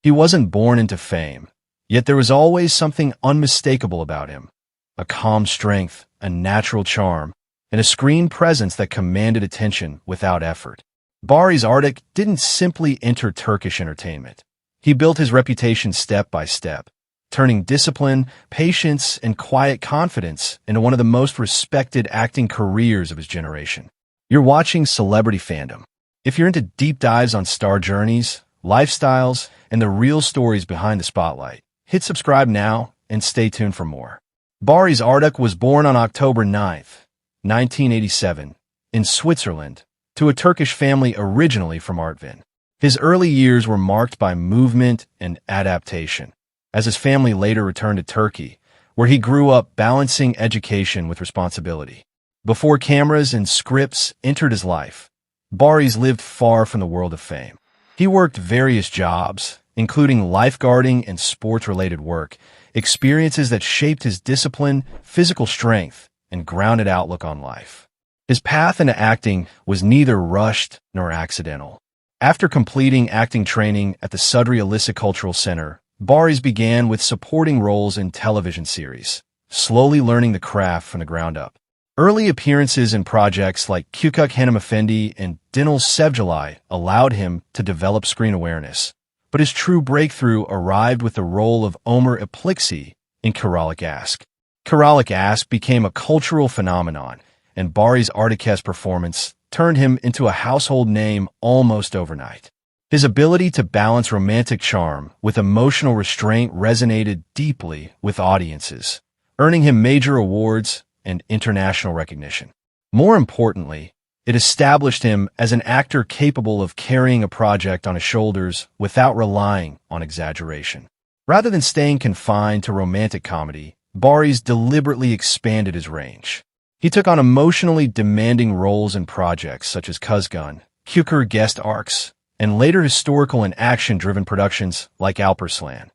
He wasn't born into fame, yet there was always something unmistakable about him. A calm strength, a natural charm, and a screen presence that commanded attention without effort. Baris Arduc didn't simply enter Turkish entertainment. He built his reputation step by step, turning discipline, patience, and quiet confidence into one of the most respected acting careers of his generation. You're watching Celebrity Fandom. If you're into deep dives on star journeys, lifestyles, and the real stories behind the spotlight, hit subscribe now and stay tuned for more. Baris Arduc was born on October 9th, 1987, in Switzerland, to a Turkish family originally from Artvin. His early years were marked by movement and adaptation, as his family later returned to Turkey, where he grew up balancing education with responsibility. Before cameras and scripts entered his life, Baris lived far from the world of fame. He worked various jobs, including lifeguarding and sports-related work, experiences that shaped his discipline, physical strength, and grounded outlook on life. His path into acting was neither rushed nor accidental. After completing acting training at the Sudri Alisa Cultural Center, Baris began with supporting roles in television series, slowly learning the craft from the ground up. Early appearances in projects like Küçük Hanımefendi and Dinle Sevgili allowed him to develop screen awareness, but his true breakthrough arrived with the role of Ömer Ipliksi in Kiralik Ask. Kiralik Ask became a cultural phenomenon, and Baris Arduc's performance turned him into a household name almost overnight. His ability to balance romantic charm with emotional restraint resonated deeply with audiences, earning him major awards and international recognition. More importantly, it established him as an actor capable of carrying a project on his shoulders without relying on exaggeration. Rather than staying confined to romantic comedy, Baris deliberately expanded his range. He took on emotionally demanding roles in projects such as Kuzgun, Küçük guest arcs, and later historical and action-driven productions like Alparslan,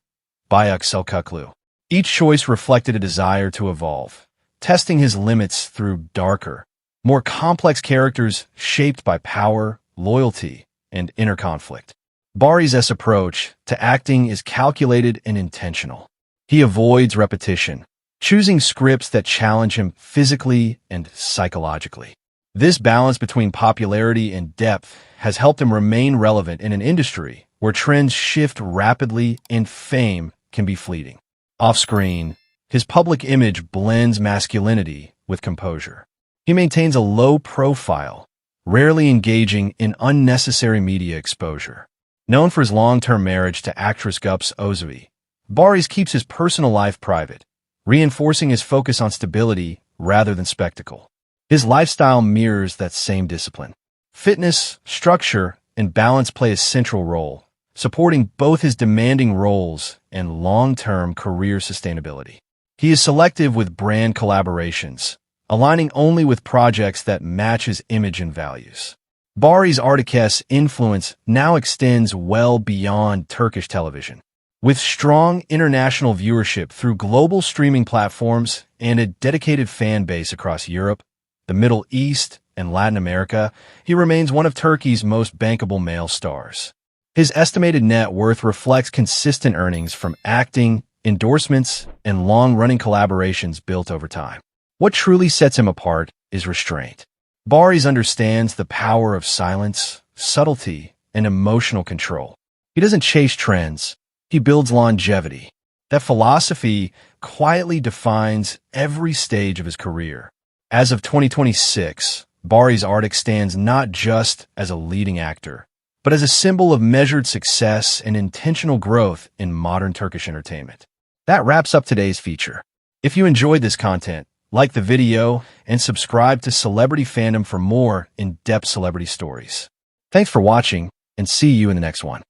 Büyük Selçuklu. Each choice reflected a desire to evolve, testing his limits through darker, more complex characters shaped by power, loyalty, and inner conflict. Baris' approach to acting is calculated and intentional. He avoids repetition, choosing scripts that challenge him physically and psychologically. This balance between popularity and depth has helped him remain relevant in an industry where trends shift rapidly and fame can be fleeting. Off-screen, his public image blends masculinity with composure. He maintains a low profile, rarely engaging in unnecessary media exposure. Known for his long-term marriage to actress Güps Özvi, Baris keeps his personal life private, reinforcing his focus on stability rather than spectacle. His lifestyle mirrors that same discipline. Fitness, structure, and balance play a central role, supporting both his demanding roles and long-term career sustainability. He is selective with brand collaborations, aligning only with projects that match his image and values. Baris Arduc's influence now extends well beyond Turkish television. With strong international viewership through global streaming platforms and a dedicated fan base across Europe, the Middle East, and Latin America, he remains one of Turkey's most bankable male stars. His estimated net worth reflects consistent earnings from acting, endorsements, and long-running collaborations built over time. What truly sets him apart is restraint. Baris understands the power of silence, subtlety, and emotional control. He doesn't chase trends. He builds longevity. That philosophy quietly defines every stage of his career. As of 2026, Baris Arduc stands not just as a leading actor, but as a symbol of measured success and intentional growth in modern Turkish entertainment. That wraps up today's feature. If you enjoyed this content, like the video and subscribe to Celebrity Fandom for more in-depth celebrity stories. Thanks for watching, and see you in the next one.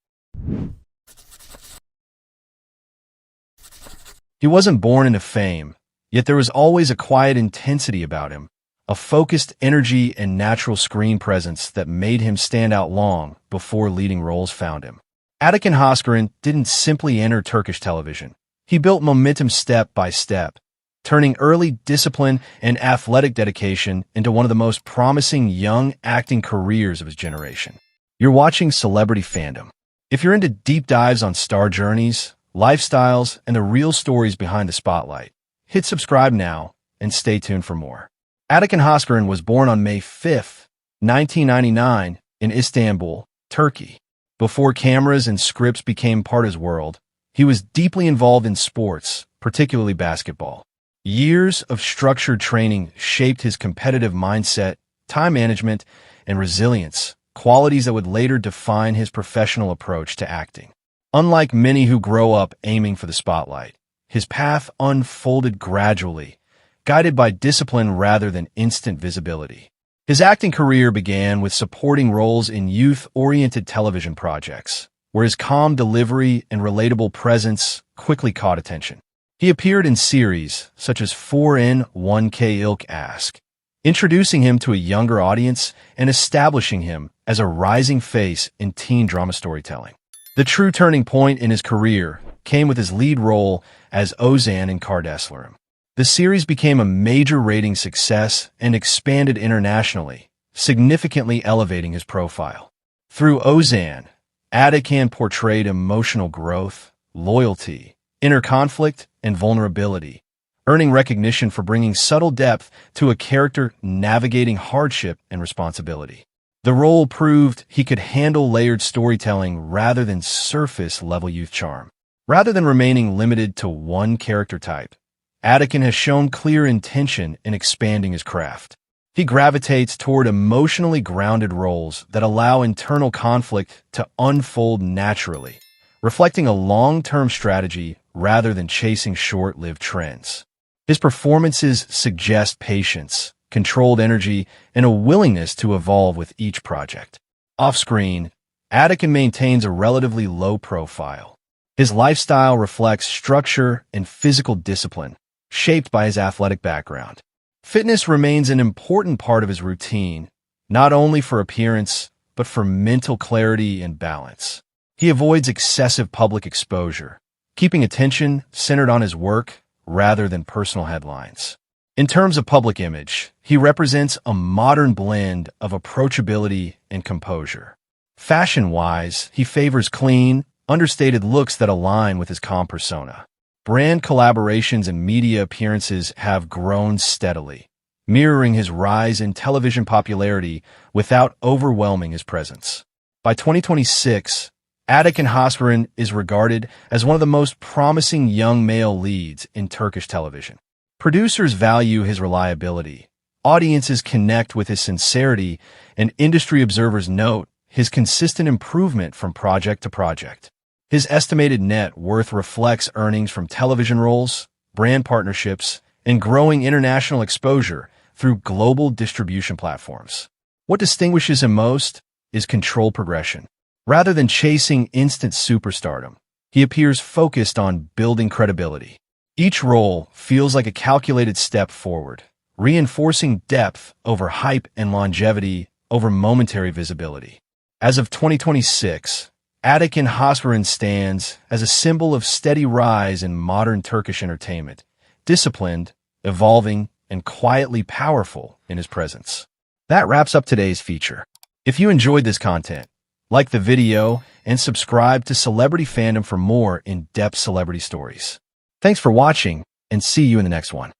He wasn't born into fame, yet there was always a quiet intensity about him, a focused energy and natural screen presence that made him stand out long before leading roles found him. Atakan Hosgoren didn't simply enter Turkish television. He built momentum step by step, turning early discipline and athletic dedication into one of the most promising young acting careers of his generation. You're watching Celebrity Fandom. If you're into deep dives on star journeys, lifestyles, and the real stories behind the spotlight, hit subscribe now and stay tuned for more. Atakan Hosgoren was born on May 5, 1999, in Istanbul, Turkey. Before cameras and scripts became part of his world, he was deeply involved in sports, particularly basketball. Years of structured training shaped his competitive mindset, time management, and resilience, qualities that would later define his professional approach to acting. Unlike many who grow up aiming for the spotlight, his path unfolded gradually, guided by discipline rather than instant visibility. His acting career began with supporting roles in youth-oriented television projects, where his calm delivery and relatable presence quickly caught attention. He appeared in series such as 4N 1K Ilk Ask, introducing him to a younger audience and establishing him as a rising face in teen drama storytelling. The true turning point in his career came with his lead role as Ozan in Kardeşlerim. The series became a major ratings success and expanded internationally, significantly elevating his profile. Through Ozan, Atakan portrayed emotional growth, loyalty, inner conflict, and vulnerability, earning recognition for bringing subtle depth to a character navigating hardship and responsibility. The role proved he could handle layered storytelling rather than surface-level youth charm. Rather than remaining limited to one character type, Atakan has shown clear intention in expanding his craft. He gravitates toward emotionally grounded roles that allow internal conflict to unfold naturally, reflecting a long-term strategy rather than chasing short-lived trends. His performances suggest patience, controlled energy, and a willingness to evolve with each project. Off-screen, Atakan maintains a relatively low profile. His lifestyle reflects structure and physical discipline, shaped by his athletic background. Fitness remains an important part of his routine, not only for appearance, but for mental clarity and balance. He avoids excessive public exposure, keeping attention centered on his work rather than personal headlines. In terms of public image, he represents a modern blend of approachability and composure. Fashion-wise, he favors clean, understated looks that align with his calm persona. Brand collaborations and media appearances have grown steadily, mirroring his rise in television popularity without overwhelming his presence. By 2026, Atakan Hosgoren is regarded as one of the most promising young male leads in Turkish television. Producers value his reliability, audiences connect with his sincerity, and industry observers note his consistent improvement from project to project. His estimated net worth reflects earnings from television roles, brand partnerships, and growing international exposure through global distribution platforms. What distinguishes him most is controlled progression. Rather than chasing instant superstardom, he appears focused on building credibility. Each role feels like a calculated step forward, reinforcing depth over hype and longevity over momentary visibility. As of 2026, Atakan Hosgoren stands as a symbol of steady rise in modern Turkish entertainment, disciplined, evolving, and quietly powerful in his presence. That wraps up today's feature. If you enjoyed this content, like the video and subscribe to Celebrity Fandom for more in-depth celebrity stories. Thanks for watching, and see you in the next one.